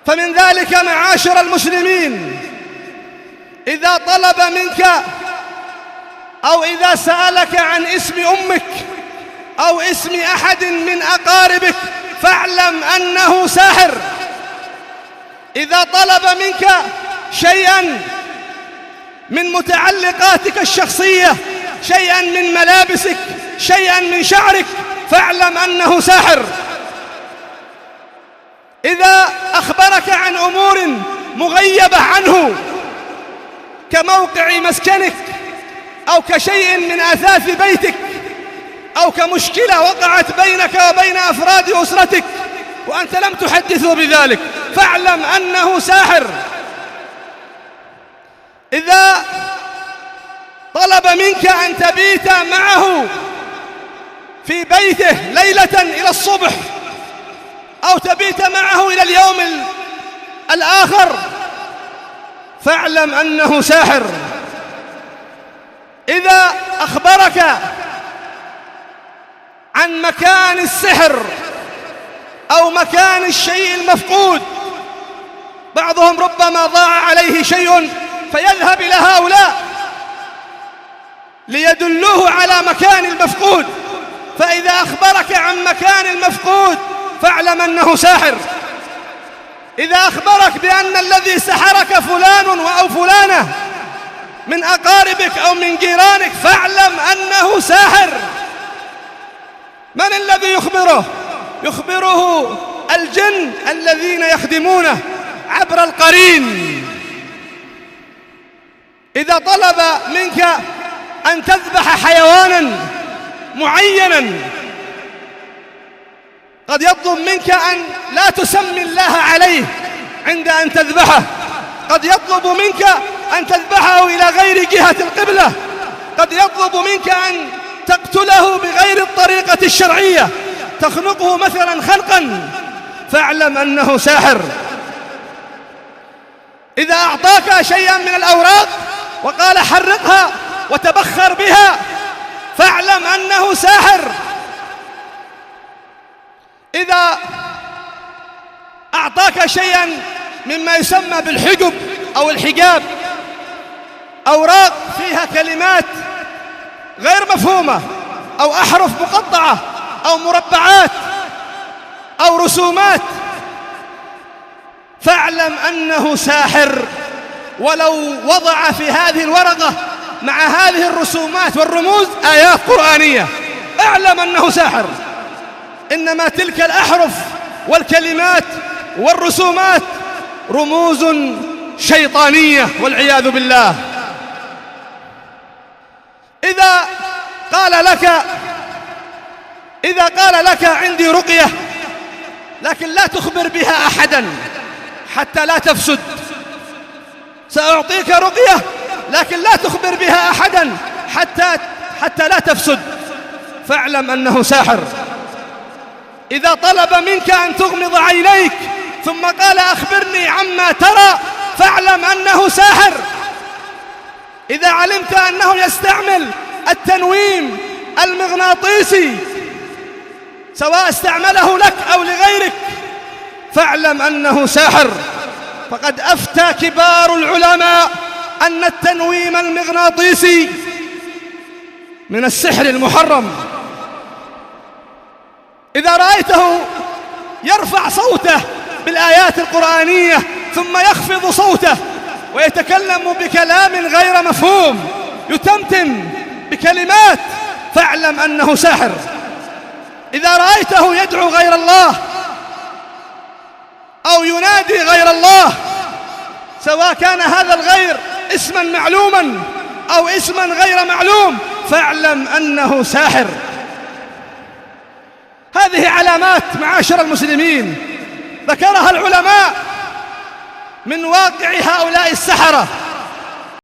فمن ذلك معاشر المسلمين، إذا طلب منك أو إذا سألك عن اسم أمك أو اسم أحد من أقاربك فاعلم أنه ساحر. إذا طلب منك شيئا من متعلقاتك الشخصية، شيئا من ملابسك، شيئا من شعرك، فاعلم أنه ساحر. إذا أخبرك عن أمور مغيبة عنه كموقع مسكنك أو كشيء من أثاث بيتك أو كمشكلة وقعت بينك وبين أفراد أسرتك وأنت لم تحدثه بذلك، فاعلم أنه ساحر. إذا طلب منك أن تبيت معه في بيته ليلة إلى الصبح أو تبيت معه إلى اليوم الآخر، فاعلم أنه ساحر. إذا أخبرك عن مكان السحر أو مكان الشيء المفقود، بعضهم ربما ضاع عليه شيء فيذهب إلى هؤلاء ليدلوه على مكان المفقود، فإذا أخبرك عن مكان المفقود فاعلم أنه ساحر. إذا أخبرك بأن الذي سحرك فلان أو فلانة من أقاربك أو من جيرانك فاعلم أنه ساحر. من الذي يخبره؟ يخبره الجن الذين يخدمونه عبر القرين. إذا طلب منك أن تذبح حيوانا معينا، قد يطلب منك أن لا تسمي الله عليه عند أن تذبحه، قد يطلب منك أن تذبحه إلى غير جهة القبلة، قد يطلب منك أن تقتله بغير الطريقة الشرعية، تخنقه مثلا خنقا، فاعلم أنه ساحر. إذا أعطاك شيئا من الأوراق وقال حرقها وتبخر بها فاعلم أنه ساحر. إذا أعطاك شيئا مما يسمى بالحجب أو الحجاب، أوراق فيها كلمات غير مفهومة أو أحرف مقطعة أو مربعات أو رسومات، فاعلم أنه ساحر. ولو وضع في هذه الورقة مع هذه الرسومات والرموز آيات قرآنية، اعلم أنه ساحر. إنما تلك الأحرف والكلمات والرسومات رموز شيطانية والعياذ بالله. إذا قال لك عندي رقية لكن لا تخبر بها أحدا حتى لا تفسد، سأعطيك رقية لكن لا تخبر بها أحدا حتى لا تفسد، فاعلم أنه ساحر. إذا طلب منك أن تغمض عينيك ثم قال أخبرني عما ترى فاعلم أنه ساحر. إذا علمت أنه يستعمل التنويم المغناطيسي سواء استعمله لك أو لغيرك فاعلم أنه ساحر. فقد أفتى كبار العلماء أن التنويم المغناطيسي من السحر المحرم. إذا رأيته يرفع صوته بالآيات القرآنية ثم يخفض صوته ويتكلم بكلام غير مفهوم، يتمتم بكلمات، فاعلم أنه ساحر. إذا رأيته يدعو غير الله أو ينادي غير الله، سواء كان هذا الغير اسما معلوما أو اسما غير معلوم، فاعلم أنه ساحر. هذه علامات معاشر المسلمين ذكرها العلماء من واقع هؤلاء السحرة.